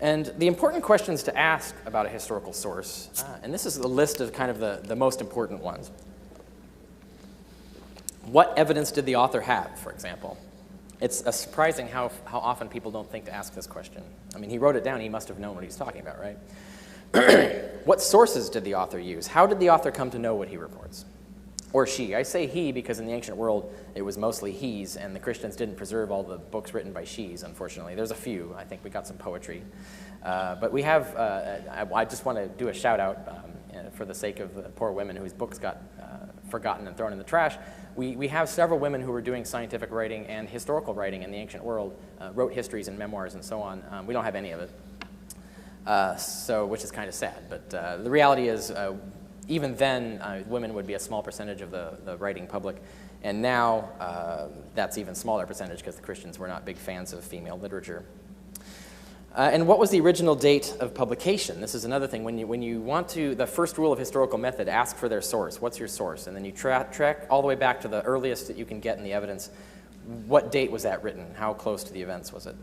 And the important questions to ask about a historical source, and this is a list of kind of the most important ones. What evidence did the author have, for example? It's surprising how often people don't think to ask this question. I mean, he wrote it down, he must have known what he's talking about, right? What sources did the author use? How did the author come to know what he reports? Or she. I say he because in the ancient world it was mostly he's, and the Christians didn't preserve all the books written by she's, unfortunately. There's a few. I think we got some poetry. But we have, I just want to do a shout out for the sake of the poor women whose books got forgotten and thrown in the trash. We have several women who were doing scientific writing and historical writing in the ancient world, wrote histories and memoirs and so on. We don't have any of it, which is kind of sad. But the reality is, even then, women would be a small percentage of the writing public, and now that's even smaller percentage because the Christians were not big fans of female literature. And what was the original date of publication? This is another thing. When you want to, the first rule of historical method, ask for their source. What's your source? And then you track all the way back to the earliest that you can get in the evidence. What date was that written? How close to the events was it?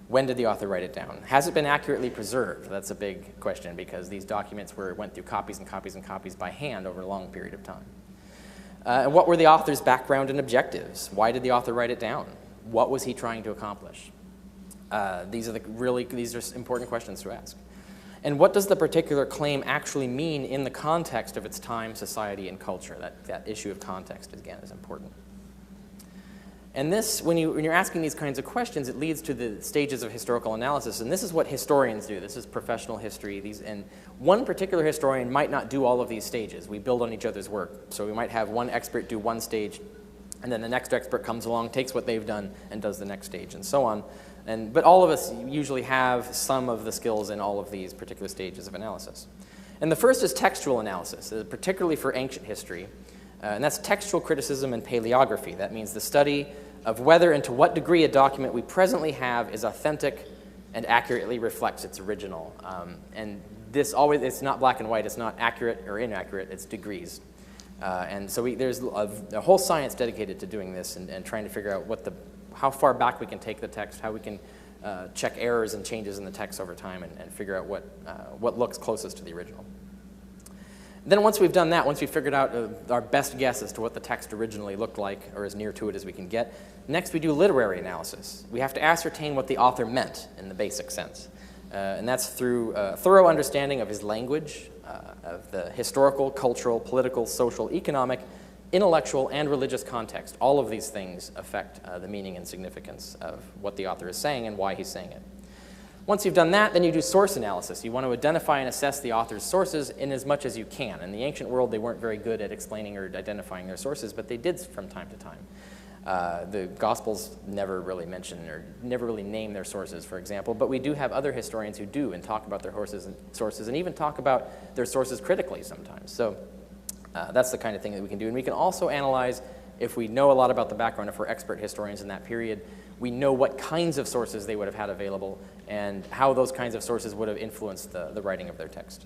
When did the author write it down? Has it been accurately preserved? That's a big question, because these documents went through copies and copies and copies by hand over a long period of time. And what were the author's background and objectives? Why did the author write it down? What was he trying to accomplish? These are important questions to ask. And what does the particular claim actually mean in the context of its time, society, and culture? That issue of context, again, is important. And this, when you're asking these kinds of questions, it leads to the stages of historical analysis. And this is what historians do. This is professional history. And one particular historian might not do all of these stages. We build on each other's work. So we might have one expert do one stage, and then the next expert comes along, takes what they've done, and does the next stage, and so on. But all of us usually have some of the skills in all of these particular stages of analysis. And the first is textual analysis, particularly for ancient history. And that's textual criticism and paleography. That means the study of whether and to what degree a document we presently have is authentic and accurately reflects its original. And this always, it's not black and white, it's not accurate or inaccurate, it's degrees. And so there's a whole science dedicated to doing this and trying to figure out how far back we can take the text, how we can check errors and changes in the text over time and figure out what looks closest to the original. Then once we've done that, once we've figured out our best guess as to what the text originally looked like, or as near to it as we can get, next we do literary analysis. We have to ascertain what the author meant in the basic sense. And that's through a thorough understanding of his language, of the historical, cultural, political, social, economic, intellectual, and religious context. All of these things affect the meaning and significance of what the author is saying and why he's saying it. Once you've done that, then you do source analysis. You want to identify and assess the author's sources in as much as you can. In the ancient world, they weren't very good at explaining or identifying their sources, but they did from time to time. The Gospels never really mention or never really name their sources, for example, but we do have other historians who do and talk about their sources and even talk about their sources critically sometimes. So that's the kind of thing that we can do. And we can also analyze, if we know a lot about the background, if we're expert historians in that period, we know what kinds of sources they would have had available and how those kinds of sources would have influenced the writing of their text.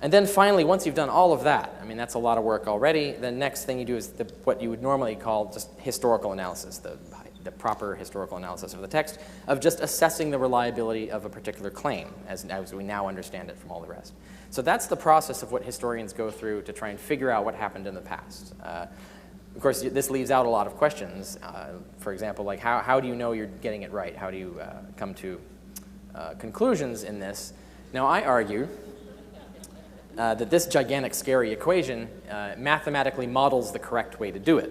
And then finally, once you've done all of that, I mean, that's a lot of work already, the next thing you do is what you would normally call just historical analysis, the proper historical analysis of the text, of just assessing the reliability of a particular claim, as we now understand it from all the rest. So that's the process of what historians go through to try and figure out what happened in the past. Of course, this leaves out a lot of questions. For example, like how do you know you're getting it right? How do you come to conclusions in this? Now, I argue that this gigantic, scary equation mathematically models the correct way to do it.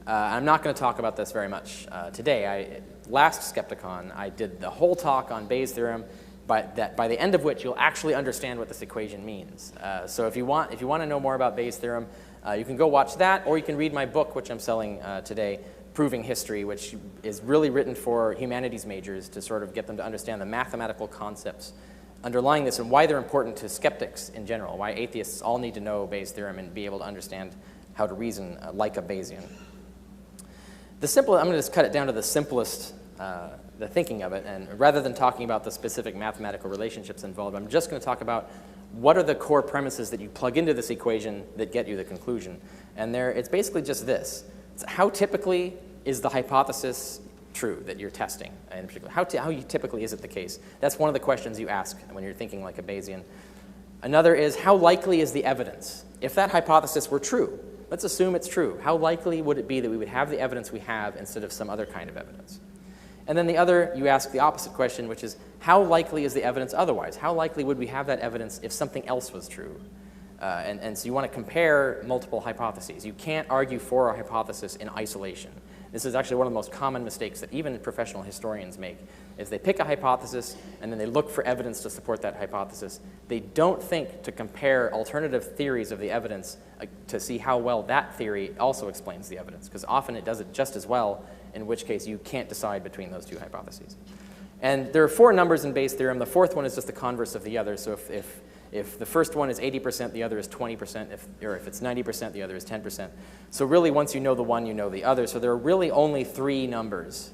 I'm not going to talk about this very much today. Last Skepticon, I did the whole talk on Bayes' theorem, by the end of which you'll actually understand what this equation means. So if you want to know more about Bayes' theorem, you can go watch that, or you can read my book, which I'm selling today, Proving History, which is really written for humanities majors to sort of get them to understand the mathematical concepts underlying this and why they're important to skeptics in general, why atheists all need to know Bayes' theorem and be able to understand how to reason like a Bayesian. I'm going to just cut it down to the simplest, the thinking of it, and rather than talking about the specific mathematical relationships involved, I'm just going to talk about what are the core premises that you plug into this equation that get you the conclusion. And it's basically just this. It's how typically is the hypothesis true that you're testing in particular? How typically is it the case? That's one of the questions you ask when you're thinking like a Bayesian. Another is, how likely is the evidence? If that hypothesis were true, let's assume it's true, how likely would it be that we would have the evidence we have instead of some other kind of evidence? And then the other, you ask the opposite question, which is, how likely is the evidence otherwise? How likely would we have that evidence if something else was true? And so you want to compare multiple hypotheses. You can't argue for a hypothesis in isolation. This is actually one of the most common mistakes that even professional historians make, is they pick a hypothesis and then they look for evidence to support that hypothesis. They don't think to compare alternative theories of the evidence to see how well that theory also explains the evidence, because often it does it just as well, in which case you can't decide between those two hypotheses. And there are 4 numbers in Bayes' theorem. The fourth one is just the converse of the other. So if the first one is 80%, the other is 20%. Or if it's 90%, the other is 10%. So really, once you know the one, you know the other. So there are really only 3 numbers,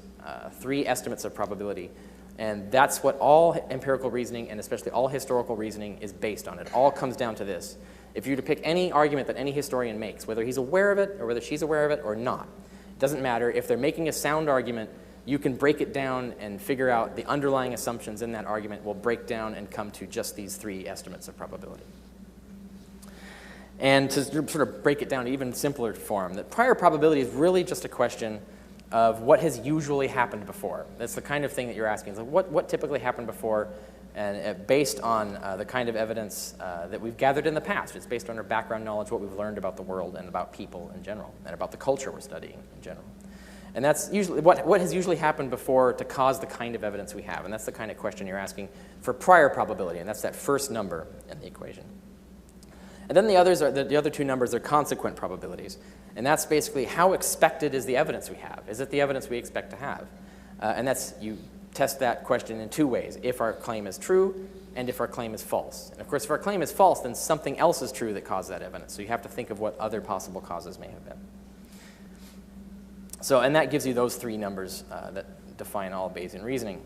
3 estimates of probability. And that's what all empirical reasoning, and especially all historical reasoning, is based on. It all comes down to this. If you were to pick any argument that any historian makes, whether he's aware of it or whether she's aware of it or not, it doesn't matter. If they're making a sound argument, you can break it down and figure out the underlying assumptions in that argument will break down and come to just these 3 estimates of probability. And to sort of break it down to even simpler form, that prior probability is really just a question of what has usually happened before. That's the kind of thing that you're asking. It's like what typically happened before, and based on the kind of evidence that we've gathered in the past. It's based on our background knowledge, what we've learned about the world and about people in general, and about the culture we're studying in general. And that's usually what has usually happened before to cause the kind of evidence we have. And that's the kind of question you're asking for prior probability, and that's that first number in the equation. And then the other 2 numbers are consequent probabilities. And that's basically how expected is the evidence we have. Is it the evidence we expect to have? And you test that question in 2 ways, if our claim is true and if our claim is false. And of course, if our claim is false, then something else is true that caused that evidence. So you have to think of what other possible causes may have been. So, and that gives you those 3 numbers that define all Bayesian reasoning.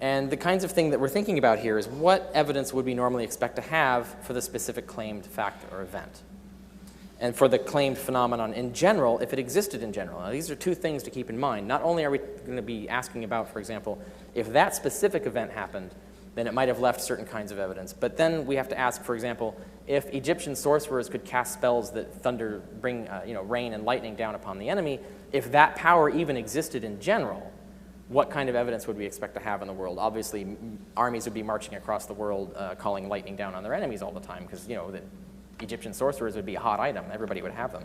And the kinds of thing that we're thinking about here is what evidence would we normally expect to have for the specific claimed fact or event? And for the claimed phenomenon in general, if it existed in general. Now, these are two things to keep in mind. Not only are we going to be asking about, for example, if that specific event happened, then it might have left certain kinds of evidence. But then we have to ask, for example, if Egyptian sorcerers could cast spells that bring rain and lightning down upon the enemy, if that power even existed in general, what kind of evidence would we expect to have in the world? Obviously, armies would be marching across the world calling lightning down on their enemies all the time because, the Egyptian sorcerers would be a hot item. Everybody would have them.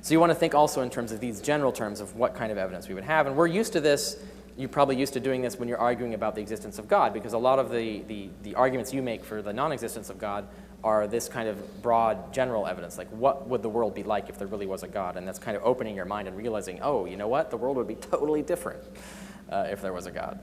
So you want to think also in terms of these general terms of what kind of evidence we would have. And we're used to this. You're probably used to doing this when you're arguing about the existence of God, because a lot of the arguments you make for the non-existence of God are this kind of broad, general evidence, like what would the world be like if there really was a God? And that's kind of opening your mind and realizing, oh, you know what? The world would be totally different if there was a God.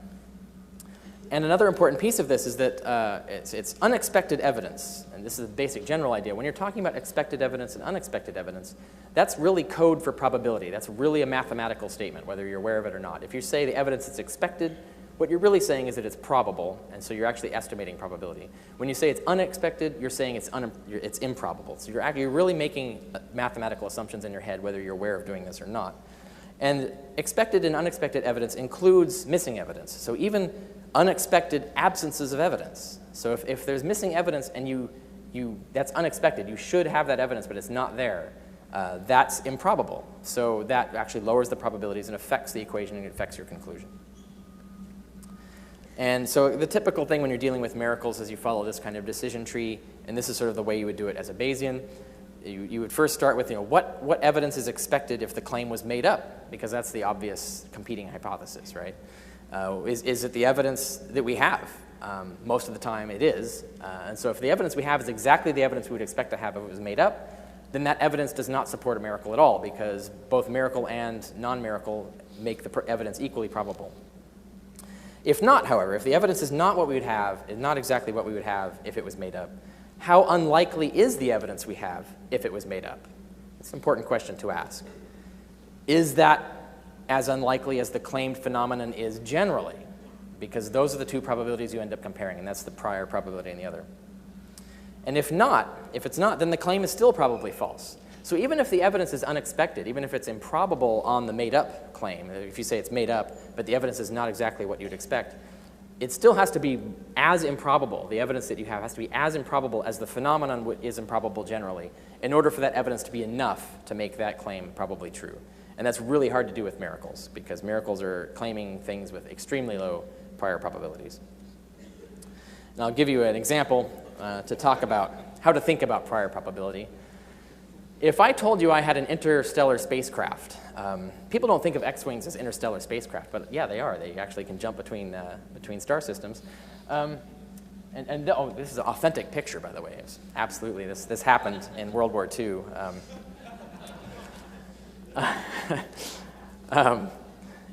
And another important piece of this is that it's unexpected evidence. And this is a basic general idea. When you're talking about expected evidence and unexpected evidence, that's really code for probability. That's really a mathematical statement, whether you're aware of it or not. If you say the evidence is expected, what you're really saying is that it's probable, and so you're actually estimating probability. When you say it's unexpected, you're saying it's improbable. So you're really making mathematical assumptions in your head, whether you're aware of doing this or not. And expected and unexpected evidence includes missing evidence. So even unexpected absences of evidence. So if there's missing evidence and that's unexpected, you should have that evidence, but it's not there, that's improbable. So that actually lowers the probabilities and affects the equation and affects your conclusion. And so the typical thing when you're dealing with miracles is you follow this kind of decision tree, and this is sort of the way you would do it as a Bayesian. You would first start with, what evidence is expected if the claim was made up? Because that's the obvious competing hypothesis, right? Is it the evidence that we have? Most of the time it is. And so if the evidence we have is exactly the evidence we would expect to have if it was made up, then that evidence does not support a miracle at all, because both miracle and non-miracle make the evidence equally probable. If not, however, if the evidence is not what we would have, is not exactly what we would have if it was made up, how unlikely is the evidence we have if it was made up? It's an important question to ask. Is that as unlikely as the claimed phenomenon is generally? Because those are the two probabilities you end up comparing, and that's the prior probability and the other. And if it's not, then the claim is still probably false. So even if the evidence is unexpected, even if it's improbable on the made-up claim, if you say it's made up, but the evidence is not exactly what you'd expect, it still has to be as improbable, the evidence that you have has to be as improbable as the phenomenon is improbable generally, in order for that evidence to be enough to make that claim probably true. And that's really hard to do with miracles, because miracles are claiming things with extremely low prior probabilities. And I'll give you an example to talk about how to think about prior probability. If I told you I had an interstellar spacecraft, people don't think of X-Wings as interstellar spacecraft, but yeah, they are. They actually can jump between star systems. Oh, this is an authentic picture, by the way. It's absolutely, this happened in World War II.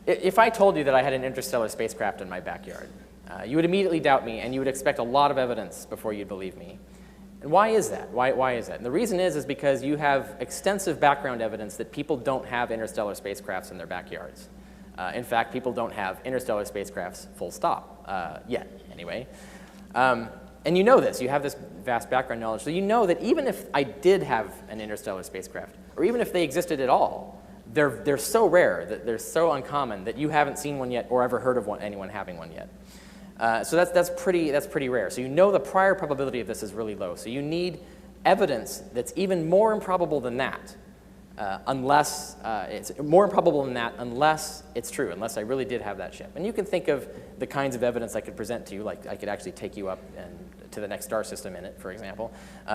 If I told you that I had an interstellar spacecraft in my backyard, you would immediately doubt me, and you would expect a lot of evidence before you'd believe me. And why is that? Why is that? And the reason is because you have extensive background evidence that people don't have interstellar spacecrafts in their backyards. In fact, people don't have interstellar spacecrafts, full stop, yet, anyway. And you know this. You have this vast background knowledge. So you know that even if I did have an interstellar spacecraft, or even if they existed at all, they're so rare, that they're so uncommon, that you haven't seen one yet or ever heard of anyone having one yet. So that's pretty rare. So you know the prior probability of this is really low. So you need evidence that's even more improbable than that, unless it's more improbable than that unless it's true, unless I really did have that ship. And you can think of the kinds of evidence I could present to you, like I could actually take you up to the next star system in it, for example.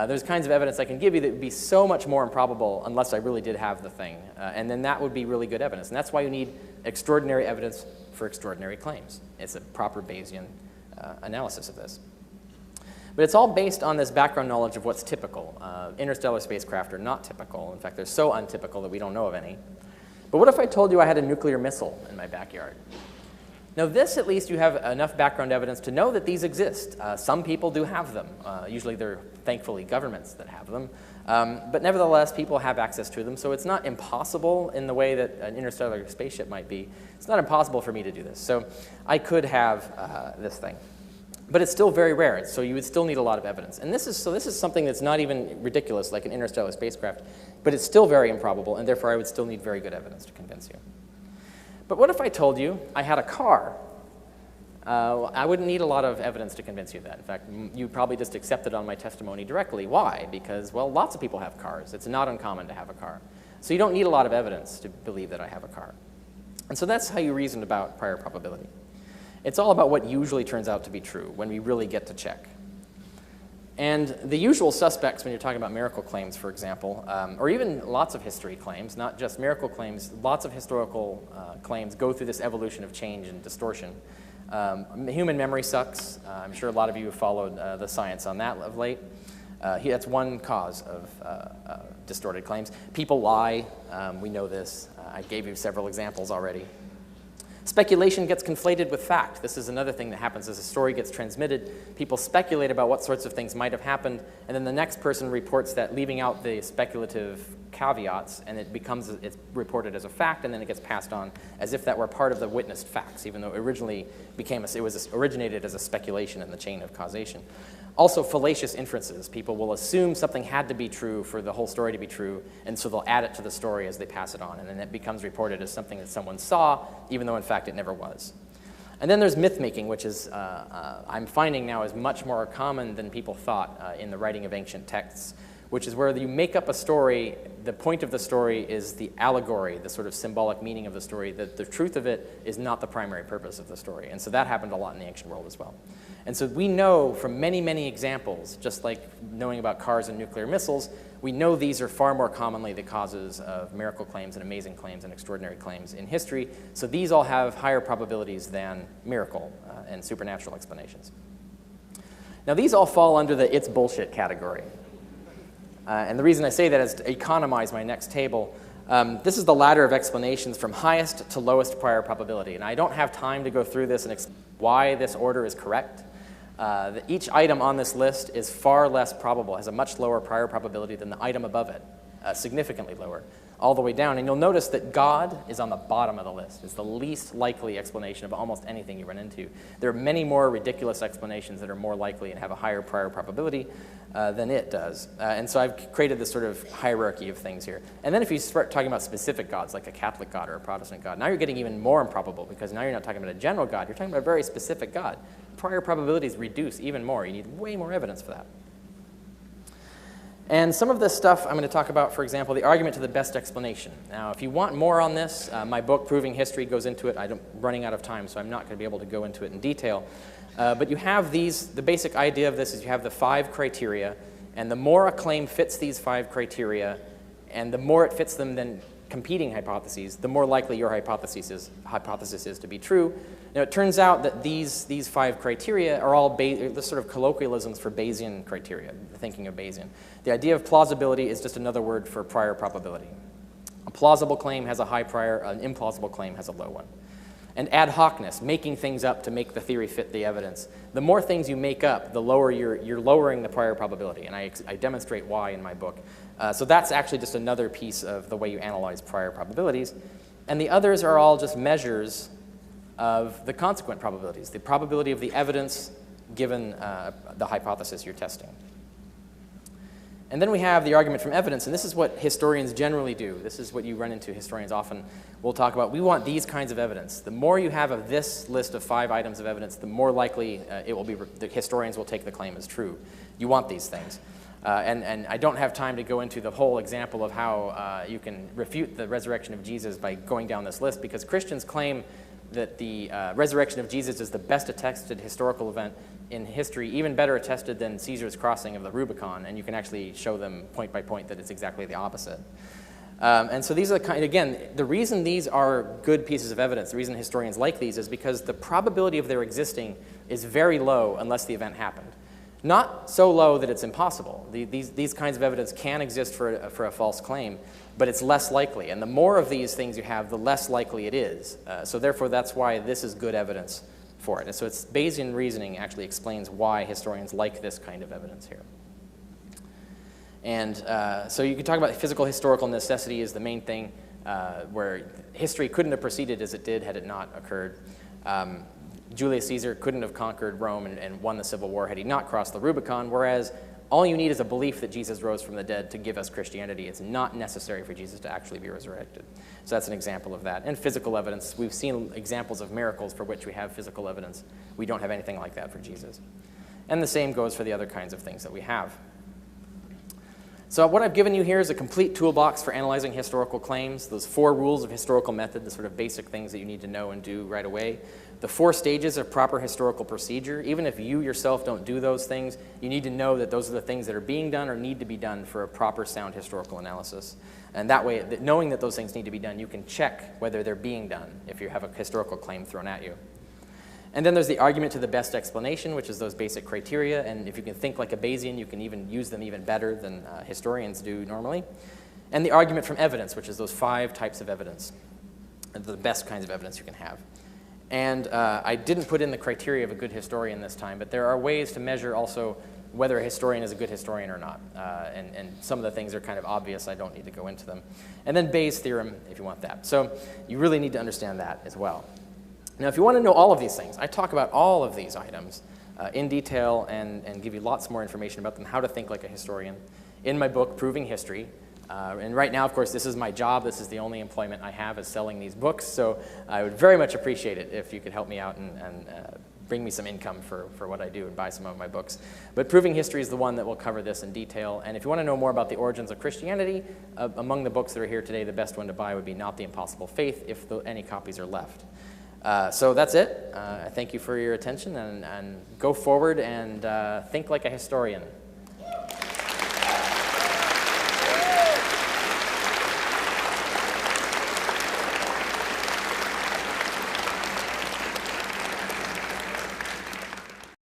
There's kinds of evidence I can give you that would be so much more improbable unless I really did have the thing. And then that would be really good evidence. And that's why you need extraordinary evidence for extraordinary claims. It's a proper Bayesian analysis of this. But it's all based on this background knowledge of what's typical. Interstellar spacecraft are not typical. In fact, they're so untypical that we don't know of any. But what if I told you I had a nuclear missile in my backyard? Now this, at least, you have enough background evidence to know that these exist. Some people do have them. Usually they're, thankfully, governments that have them. But nevertheless, people have access to them, so it's not impossible in the way that an interstellar spaceship might be. It's not impossible for me to do this. So I could have this thing. But it's still very rare, so you would still need a lot of evidence. And this is something that's not even ridiculous, like an interstellar spacecraft, but it's still very improbable, and therefore I would still need very good evidence to convince you. But what if I told you I had a car? I wouldn't need a lot of evidence to convince you of that. In fact, you probably just accepted on my testimony directly. Why? Because, well, lots of people have cars. It's not uncommon to have a car. So you don't need a lot of evidence to believe that I have a car. And so that's how you reasoned about prior probability. It's all about what usually turns out to be true when we really get to check. And the usual suspects when you're talking about miracle claims, for example, or even lots of history claims, not just miracle claims, lots of historical claims go through this evolution of change and distortion. Human memory sucks. I'm sure a lot of you have followed the science on that of late. That's one cause of distorted claims. People lie. We know this. I gave you several examples already. Speculation gets conflated with fact. This is another thing that happens as a story gets transmitted. People speculate about what sorts of things might have happened, and then the next person reports that, leaving out the speculative caveats, and it's reported as a fact, and then it gets passed on as if that were part of the witnessed facts, even though it originally originated as a speculation in the chain of causation. Also, fallacious inferences. People will assume something had to be true for the whole story to be true, and so they'll add it to the story as they pass it on, and then it becomes reported as something that someone saw, even though in fact it never was. And then there's myth-making, which is, I'm finding now, is much more common than people thought in the writing of ancient texts, which is where you make up a story. The point of the story is the allegory, the sort of symbolic meaning of the story. The truth of it is not the primary purpose of the story. And so that happened a lot in the ancient world as well. And so we know from many, many examples, just like knowing about cars and nuclear missiles, we know these are far more commonly the causes of miracle claims and amazing claims and extraordinary claims in history. So these all have higher probabilities than miracle and supernatural explanations. Now these all fall under the it's bullshit category. And the reason I say that is to economize my next table. This is the ladder of explanations from highest to lowest prior probability. And I don't have time to go through this and explain why this order is correct. Each item on this list is far less probable, has a much lower prior probability than the item above it, significantly lower, all the way down. And you'll notice that God is on the bottom of the list. It's the least likely explanation of almost anything you run into. There are many more ridiculous explanations that are more likely and have a higher prior probability than it does. And so I've created this sort of hierarchy of things here. And then if you start talking about specific gods, like a Catholic God or a Protestant God, now you're getting even more improbable, because now you're not talking about a general God, you're talking about a very specific God. Prior probabilities reduce even more. You need way more evidence for that. And some of this stuff I'm going to talk about, for example, the argument to the best explanation. Now, if you want more on this, my book, Proving History, goes into it. I'm running out of time, so I'm not going to be able to go into it in detail. But you have these, the basic idea of this is you have the 5 criteria, and the more a claim fits these 5 criteria, and the more it fits them than competing hypotheses, the more likely your hypothesis is to be true. Now, it turns out that these 5 criteria are all the sort of colloquialisms for Bayesian criteria, the thinking of Bayesian. The idea of plausibility is just another word for prior probability. A plausible claim has a high prior, an implausible claim has a low one. And ad hocness, making things up to make the theory fit the evidence. The more things you make up, the lower you're lowering the prior probability, and I demonstrate why in my book. So that's actually just another piece of the way you analyze prior probabilities. And the others are all just measures of the consequent probabilities, the probability of the evidence given the hypothesis you're testing. And then we have the argument from evidence, and this is what historians generally do. This is what you run into. Historians often will talk about, we want these kinds of evidence. The more you have of this list of 5 items of evidence, the more likely it will be the historians will take the claim as true. You want these things. And I don't have time to go into the whole example of how you can refute the resurrection of Jesus by going down this list, because Christians claim that the resurrection of Jesus is the best attested historical event in history, even better attested than Caesar's crossing of the Rubicon, and you can actually show them point by point that it's exactly the opposite. And so these are again, the reason these are good pieces of evidence, the reason historians like these is because the probability of their existing is very low unless the event happened. Not so low that it's impossible. These kinds of evidence can exist for a false claim, but it's less likely. And the more of these things you have, the less likely it is. So therefore, that's why this is good evidence for it. And so it's Bayesian reasoning actually explains why historians like this kind of evidence here. And so you can talk about physical historical necessity is the main thing, where history couldn't have proceeded as it did had it not occurred. Julius Caesar couldn't have conquered Rome and won the Civil War had he not crossed the Rubicon, whereas all you need is a belief that Jesus rose from the dead to give us Christianity. It's not necessary for Jesus to actually be resurrected. So that's an example of that. And physical evidence. We've seen examples of miracles for which we have physical evidence. We don't have anything like that for Jesus. And the same goes for the other kinds of things that we have. So what I've given you here is a complete toolbox for analyzing historical claims, those 4 rules of historical method, the sort of basic things that you need to know and do right away. The 4 stages of proper historical procedure. Even if you yourself don't do those things, you need to know that those are the things that are being done or need to be done for a proper sound historical analysis. And that way, knowing that those things need to be done, you can check whether they're being done if you have a historical claim thrown at you. And then there's the argument to the best explanation, which is those basic criteria. And if you can think like a Bayesian, you can even use them even better than historians do normally. And the argument from evidence, which is those 5 types of evidence, the best kinds of evidence you can have. And I didn't put in the criteria of a good historian this time, but there are ways to measure also whether a historian is a good historian or not. And some of the things are kind of obvious. I don't need to go into them. And then Bayes' theorem, if you want that. So you really need to understand that as well. Now, if you want to know all of these things, I talk about all of these items in detail and give you lots more information about them, how to think like a historian, in my book, Proving History. And right now, of course, this is my job. This is the only employment I have is selling these books. So I would very much appreciate it if you could help me out and bring me some income for what I do and buy some of my books. But Proving History is the one that will cover this in detail. And if you want to know more about the origins of Christianity, among the books that are here today, the best one to buy would be Not the Impossible Faith, if any copies are left. So that's it. Thank you for your attention, and go forward and think like a historian.